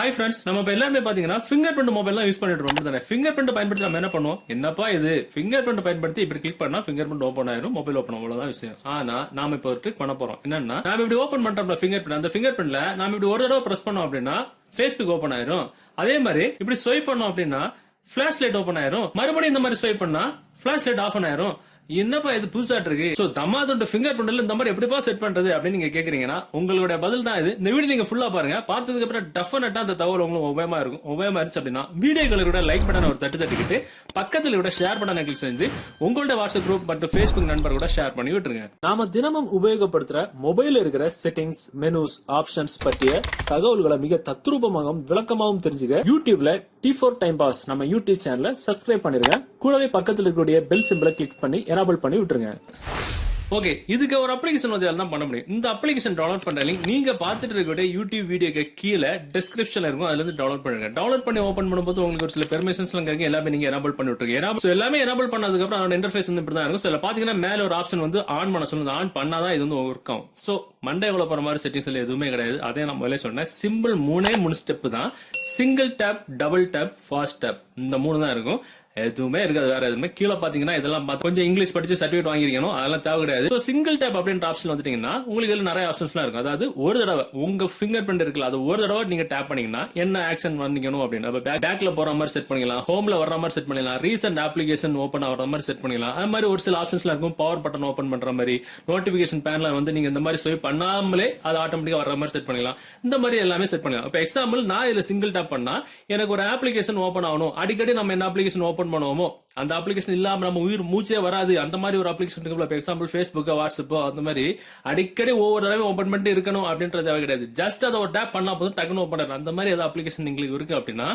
Hi friends, நம்ம இப்போ எல்லாருமே பாத்தீங்கன்னா ஃபிங்கர் பிரிண்ட் மொபைல் தான் யூஸ் பண்ணிட்டு இருக்கோம் தானே. ஃபிங்கர் பிரிண்ட் பயன்படுத்தி நம்ம என்ன பண்ணுவோம், என்னப்பா இது ஃபிங்கர் பிரிண்ட் பயன்படுத்தி இப்படி கிளிக் பண்ணா ஃபிங்கர் பிரிண்ட் ஓப்பன் ஆயிரும், மொபைல் ஓப்பன் அவ்வளவுதான் விஷயம். ஆனா நாம இப்போ ஒரு ட்ரிக் பண்ண போறோம். என்னன்னா, நாம இப்படி ஓப்பன் பண்றோம்ல ஃபிங்கர் பிரிண்ட், அந்த ஃபிங்கர் பிரிண்ட்ல நாம இப்படி ஒரு தடவை பிரஸ் பண்ணோம் அப்படின்னா ஃபேஸ்புக் ஓப்பன் ஆயிரும். அதே மாதிரி இப்படி ஸ்வைப் பண்ணோம் அப்படின்னா ஃபிளாஷ் லைட் ஓப்பன் ஆயிரும். மறுபடியும் இந்த மாதிரி ஸ்வைப் பண்ணா ஃபிளாஷ் லைட் ஆஃப் ஆயிரும். என்னப்பா இது புதுசா இருக்கு. சோ தம்மாதோட ஃபிங்கர் பிரிண்ட்ல இந்த மாதிரி எப்படிப்பா செட் பண்றது அப்படின்னு நீங்க கேக்குறீங்கன்னா உங்களுடைய பதில் தான் இது. இந்த வீடியோ நீங்க ஃபுல்லா பாருங்க. பார்த்ததுக்கு அப்புறம் டெஃபினட்டா அந்த தகவல் உங்களுக்கு உபயோகமா இருக்கும். உபயோகமா இருந்துச்சு அப்படின்னா வீடியோக்களை கூட லைக் பட்டன் ஒரு தட்டிக்கிட்டு பக்கத்துல கூட ஷேர் பட்டனை கிளிக் செஞ்சு உங்களோட வாட்ஸ்அப் குரூப் மற்றும் ஃபேஸ்புக் நண்பர் கூட ஷேர் பண்ணி விட்டுருங்க. நாம தினமும் உபயோகப்படுத்துற மொபைல் இருக்கிற செட்டிங்ஸ், மெனுஸ், ஆப்ஷன்ஸ் பற்றிய தகவல்களை மிக தத்ரூபமாகவும் விளக்கமாகவும் தெரிஞ்சுக்க யூடியூப்ல T4Time Pass நம்ம யூடியூப் சேனலை சப்ஸ்கிரைப் பண்ணிருங்க. கூடவே பக்கத்தில் இருக்கக்கூடிய பெல் சிம்பிளை கிளிக் பண்ணி எனேபிள் பண்ணி விட்டுருங்க. ஓகே, இதுக்கு ஒரு அப்ளிகேஷன் வந்து தான் பண்ண முடியும். இந்த அப்ளிகேஷன் டவுன்லோட் பண்ற லிங்க் நீங்க பாத்துட்டு இருக்க யூடியூப் வீடியோக்கு கீழே டிஸ்கிரிப்ஷன்ல இருக்கும். அதுல இருந்து டவுன்லோட் பண்ணுங்க. டவுன்லோட் பண்ணி ஓபன் பண்ணும்போது உங்களுக்கு ஒரு சில பெர்மிஷன்ஸ் எல்லாம் கிடைக்கும். எல்லாமே நீங்க எனேபிள் பண்ணி விட்டுருங்க. எல்லாமே எனேபிள் பண்ணதுக்கு அப்புறம் அதோட இன்டர்ஃபேஸ் வந்து இப்படி தான் இருக்கும். சில பாத்தீங்கன்னா மேல ஒரு ஆப்ஷன் வந்து ஆன் பண்ண சொல்லுங்க. ஆன் பண்ணாதான் இது வந்து ஒர்க் ஆகும். சோ மண்டே எவ்வளவு போற மாதிரி செட்டிங்ஸ் எல்லாம் எதுவுமே கிடையாது. அதே நான் முதல்ல சொன்னேன், சிம்பிள் மூணு ஸ்டெப் தான். Single tap, double tap, fast tap, இந்த மூணு தான் இருக்கும். எதுவுமே இருக்காது, வேற எதுவுமே. கீழே பாத்தீங்கன்னா இதெல்லாம் கொஞ்சம் இங்கிலீஷ் படிச்சு சர்டிபிகேட் வாங்கிருக்கணும், அதெல்லாம் தேவை கிடையாது. சோ சிங்கிள் டேப் அப்படின்ற ஆப்ஷன் வந்துட்டீங்கன்னா உங்களுக்கு இதுல நிறைய ஆப்ஷன்ஸ் எல்லாம் இருக்கும். அதாவது ஒரு தடவை உங்க ஃபிங்கர் பிரிண்ட் இருக்குல்ல, அது ஒரு தடவை நீங்க டேப் பண்ணீங்கன்னா என்ன ஆக்ஷன் பண்ணிக்கணும் அப்படின்னு பேக்ல போற மாதிரி செட் பண்ணிக்கலாம், ஹோம்ல வர்ற மாதிரி செட் பண்ணிக்கலாம், ரீசெண்ட் அப்ளிகேஷன் ஓபன் ஆகிற மாதிரி செட் பண்ணிக்கலாம். அது மாதிரி ஒரு சில ஆப்ஷன்ஸ் இருக்கும். பவர் பட்டன் ஓபன் பண்ற மாதிரி, நோட்டிபிகேஷன் பேன்ல வந்து நீங்க இந்த மாதிரி ஸ்வைப் பண்ணாமலே அது ஆட்டோமேட்டிக்கா வர்ற மாதிரி செட் பண்ணிக்கலாம். இந்த மாதிரி எல்லாமே செட் பண்ணிக்கலாம். இப்ப எக்ஸாம்பிள் நான் இதுல சிங்கிள் டேப் பண்ணா எனக்கு ஒரு அப்ளிகேஷன் ஓபன் ஆகணும். அடிக்கடி நம்ம என்ன அப்ளிகேஷன் ஓபன் பண்ணுவோமோ அந்த அப்ளிகேஷன் இல்லாம நம்ம உயிர் மூச்சே வராது. அந்த மாதிரி ஒரு அப்ளிகேஷன் இருக்கு. எக்ஸாம்பிள் ஃபேஸ்புக், வாட்ஸ்அப், அந்த மாதிரி அடிக்கடி ஒவ்வொரு தடவை ஓபன் பண்ணிட்டு இருக்கணும் அப்படின்றது தேவை கிடையாது. ஜஸ்ட் அதை ஒரு டேப் பண்ணா போதும், டக்குனு ஓபன் ஆகும். அந்த மாதிரி ஏதாவது அப்ளிகேஷன் உங்களுக்கு இருக்கு அப்படின்னா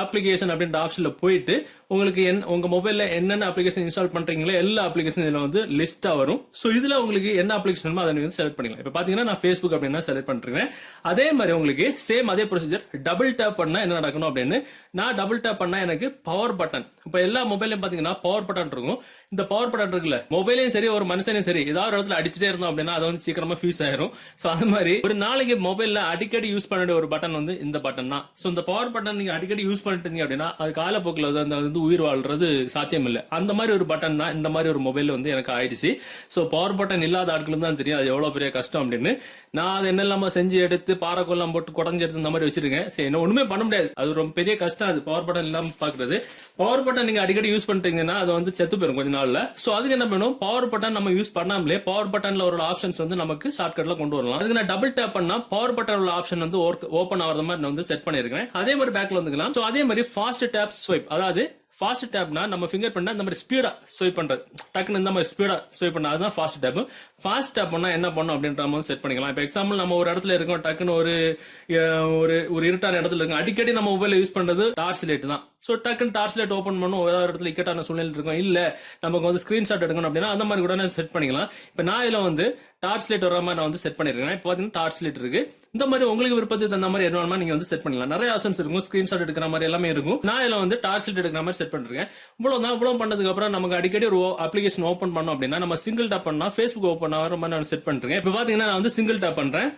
அப்ளிகேஷன் அப்படின்ற ஆப்ஷன்ல போயிட்டு உங்களுக்கு உங்க மொபைல்ல என்னென்ன அப்ளிகேஷன் இன்ஸ்டால் பண்றீங்களோ எல்லா அப்ளிகேஷன் இதுல வந்து லிஸ்டா வரும். சோ இதுல உங்களுக்கு என்ன அப்ளிகேஷன் வேணுமோ அதை வந்து செலக்ட் பண்ணிக்கலாம். இப்ப பாத்தீங்கன்னா நான் ஃபேஸ்புக் அப்படின்னா செலக்ட் பண்றேன். அதே மாதிரி உங்களுக்கு சேம் அதே ப்ரொசீஜர். டபுள் டேப் பண்ணா என்ன நடக்கணும் அப்படின்னு, நான் டபுள் டேப் பண்ணா எனக்கு பவர் பட்டன், இப்ப எல்லா மொபைலையும் பாத்தீங்கன்னா பவர் பட்டன் இருக்கும். இந்த பவர் பட்டன் இருக்குல்ல, மொபைலையும் சரி ஒரு மனுஷனையும் சரி ஏதாவது ஒரு இடத்துல அடிச்சுட்டே இருந்தோம் அப்படின்னா அது வந்து சீக்கிரமா ஃபியூஸ் ஆயிரும். சோ அது மாதிரி ஒரு நாளைக்கு மொபைல்ல அடிக்கடி யூஸ் பண்ண ஒரு பட்டன் வந்து இந்த பட்டன் தான். சோ இந்த பவர் பட்டன் நீங்க அடிக்கடி யூஸ் பண்ணிட்டு இருந்தீங்க அப்படின்னா அது காலப்போக்கில் வந்து உயிர் வாழ்றது சாத்தியம் இல்லை. அந்த மாதிரி ஒரு பட்டன் தான் இந்த மாதிரி ஒரு மொபைல் வந்து எனக்கு ஆயிடுச்சு. சோ பவர் பட்டன் இல்லாத ஆட்களும் தான் தெரியும் அது எவ்வளவு பெரிய கஷ்டம் அப்படின்னு. நான் அது என்னெல்லாம செஞ்சு எடுத்து பாறைக்கொல்லாம் போட்டு குடஞ்சு எடுத்து இந்த மாதிரி வச்சிருக்கேன். சரி, என்ன ஒண்ணுமே பண்ண முடியாது. அது ரொம்ப பெரிய கஷ்டம். அது பவர் பட்டன் இல்லாம பாக்குறது. பவர் பட்டன் நீங்க அடிக்கடி யூஸ் பண்ணிட்டீங்கன்னா அது வந்து செத்து போயிடும் கொஞ்ச நாள்ல. சோ அதுக்கு என்ன பண்ணும், பவர் பட்டன் நம்ம யூஸ் பண்ணாமலே பவர் பட்டன்ல ஒரு ஆப்ஷன்ஸ் வந்து நமக்கு ஷார்ட்கட்ல கொண்டு வரலாம். அதுக்கு நான் டபுள் டேப் பண்ணா பவர் பட்டன் உள்ள ஆப்ஷன் வந்து ஓபன் ஆகிற மாதிரி நான் வந்து செட் பண்ணிருக்கேன். அதே மாதிரி பேக்ல வந்துக்கலாம். சோ அதே மாதிரி ஃபாஸ்ட் டேப் ஸ்வைப், அதாவது ஃபாஸ்ட் டேப்னா நம்ம ஃபிங்கர் பிரிண்ட் இந்த மாதிரி ஸ்பீடா ஸ்வைப் பண்றது, டக்குன்னு இந்த மாதிரி ஸ்பீடா ஸ்வைப் பண்ணா அதுதான் ஃபாஸ்ட் டேப். ஃபாஸ்ட் டேப் பண்ணா என்ன பண்ணும் அப்படின்ற மாதிரி செட் பண்ணிக்கலாம். இப்ப எக்ஸாம்பிள் நம்ம ஒரு இடத்துல இருக்கோம், டக்குன்னு ஒரு இருட்டான இடத்துல இருக்கும். அடிக்கடி நம்ம மொபைல் யூஸ் பண்றது டார்ச் லைட் தான். சோ டக்குன்னு டார்ச் லைட் ஓபன் பண்ணும், ஏதாவது இடத்துல இக்கட்டான சூழ்நிலை இருக்கும், இல்ல நமக்கு வந்து ஸ்கிரீன்ஷாட் எடுக்கணும் அப்படின்னா அந்த மாதிரி கூட செட் பண்ணிக்கலாம். இப்ப நான் இதுல வந்து டார்ச் லைட் வர மாதிரி நான் வந்து செட் பண்ணிருக்கேன். இப்போ பாத்தீங்கன்னா டார்ச் லைட் இருக்கு. இந்த மாதிரி உங்களுக்கு விருப்பத்துக்கு தகுந்த மாதிரி என்ன நீங்க வந்து செட் பண்ணலாம். நிறைய ஆப்ஷன்ஸ் இருக்கும். ஸ்கிரீன்ஷாட் எடுக்கிற மாதிரி எல்லாமே இருக்கும். நான் இதுல வந்து டார்ச் லைட் எடுக்கிற மாதிரி செட் பண்ணிருக்கேன். இவ்வளவு பண்ணதுக்கு அப்புறம் நமக்கு அடிக்கடி ஒரு அப்ளிகேஷன் ஓபன் பண்ணோம் அப்படின்னா நம்ம சிங்கிள் டேப் பண்ணா ஃபேஸ்புக் ஓபன் ஆகிற மாதிரி நான் செட் பண்ணிருக்கேன். இப்ப பாத்தீங்கன்னா நான் வந்து சிங்கிள் டேப் பண்றேன்,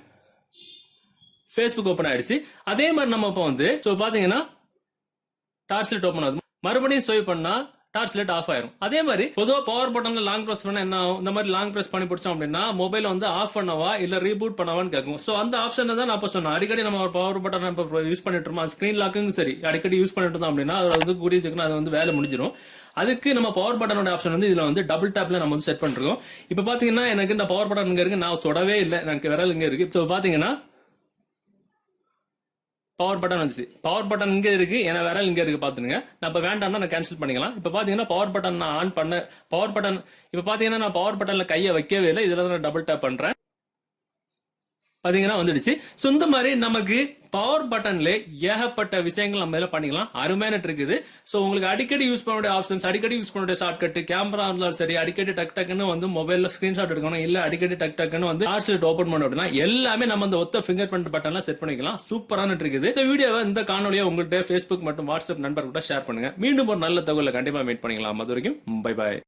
ஃபேஸ்புக் ஓபன் ஆயிடுச்சு. அதே மாதிரி நம்ம இப்போ வந்து பாத்தீங்கன்னா டார்ச் லைட் ஓபன் ஆகுது. மறுபடியும் ஸ்வைப் பண்ணா டார்ச் லைட் ஆஃப் ஆயிரும். அதே மாதிரி பொதுவா பவர் பட்டன்ல லாங் பிரஸ் பண்ணா என்ன ஆகும், இந்த மாதிரி லாங் பிரஸ் பண்ணி பிடிச்சோம் அப்படின்னா மொபைல் வந்து ஆஃப் பண்ணவா இல்ல ரீபூட் பண்ணவான்னு கேட்கும். சோ அந்த ஆப்ஷன் தான் நான் சொன்னேன். அடிக்கடி நம்ம பவர் பட்டன் யூஸ் பண்ணிட்டு இருக்கோம், ஸ்கிரீன் லாக்கும் சரி அடிக்கடி யூஸ் பண்ணிட்டு இருந்தோம் அப்படின்னா அது வந்து கூடிய சீக்கிரம் அது வந்து வேலை முடிஞ்சிடும். அதுக்கு நம்ம பவர் பட்டனோட ஆப்ஷன் வந்து இதுல வந்து டபுள் டேப்ல நம்ம வந்து செட் பண்ணிருக்கோம். இப்ப பாத்தீங்கன்னா எனக்கு இந்த பவர் பட்டன் இங்க இருக்கு, நான் தொடவே இல்லை, எனக்கு விரல் இங்க இருக்கு. சோ பாத்தீங்கன்னா பவர் பட்டன் வந்துச்சு. பவர் பட்டன் இங்க இருக்கு, ஏன்னா வேற இங்க இருக்கு பாத்துங்க. நான் இப்ப வேண்டாம்னா நான் கேன்சல் பண்ணிக்கலாம். இப்ப பாத்தீங்கன்னா பவர் பட்டன் நான் ஆன் பண்ண, பவர் பட்டன் இப்ப பாத்தீங்கன்னா நான் பவர் பட்டன்ல கையை வைக்கவே இல்லை. இதுல நான் டபுள் டேப் பண்றேன், பாத்தீங்கன்னா வந்துடுச்சு. சோ இந்த மாதிரி நமக்கு பவர் பட்டன்ல ஏகப்பட்ட விஷயங்கள் நம்ம பண்ணிக்கலாம். அருமையான இருக்குது. சோ உங்களுக்கு அடிக்கடி யூஸ் பண்ணக்கூடிய ஆப்ஷன்ஸ், அடிக்கடி யூஸ் பண்ணக்கூடிய ஷார்ட்கட், கேமரா இருந்தாலும் சரி, அடிக்கடி டக்குன்னு வந்து மொபைல்ல ஸ்கிரீன்ஷாட் எடுக்கணும், இல்ல அடிக்கடி டக்குன்னு வந்து டார்ச் லைட் ஓபன் பண்ணணும் அப்படின்னா எல்லாமே நம்ம அந்த ஒத்த ஃபிங்கர் பிரிண்ட் பட்டன்ல செட் பண்ணிக்கலாம். சூப்பரான இருக்குது. இந்த வீடியோவை, இந்த காணொலியை உங்கள்கிட்ட ஃபேஸ்புக் மற்றும் வாட்ஸ்அப் நண்பர் கூட ஷேர் பண்ணுங்க. மீண்டும் ஒரு நல்ல தகவலை கண்டிப்பா மீட் பண்ணிக்கலாம். அது வரைக்கும் பை பாய்.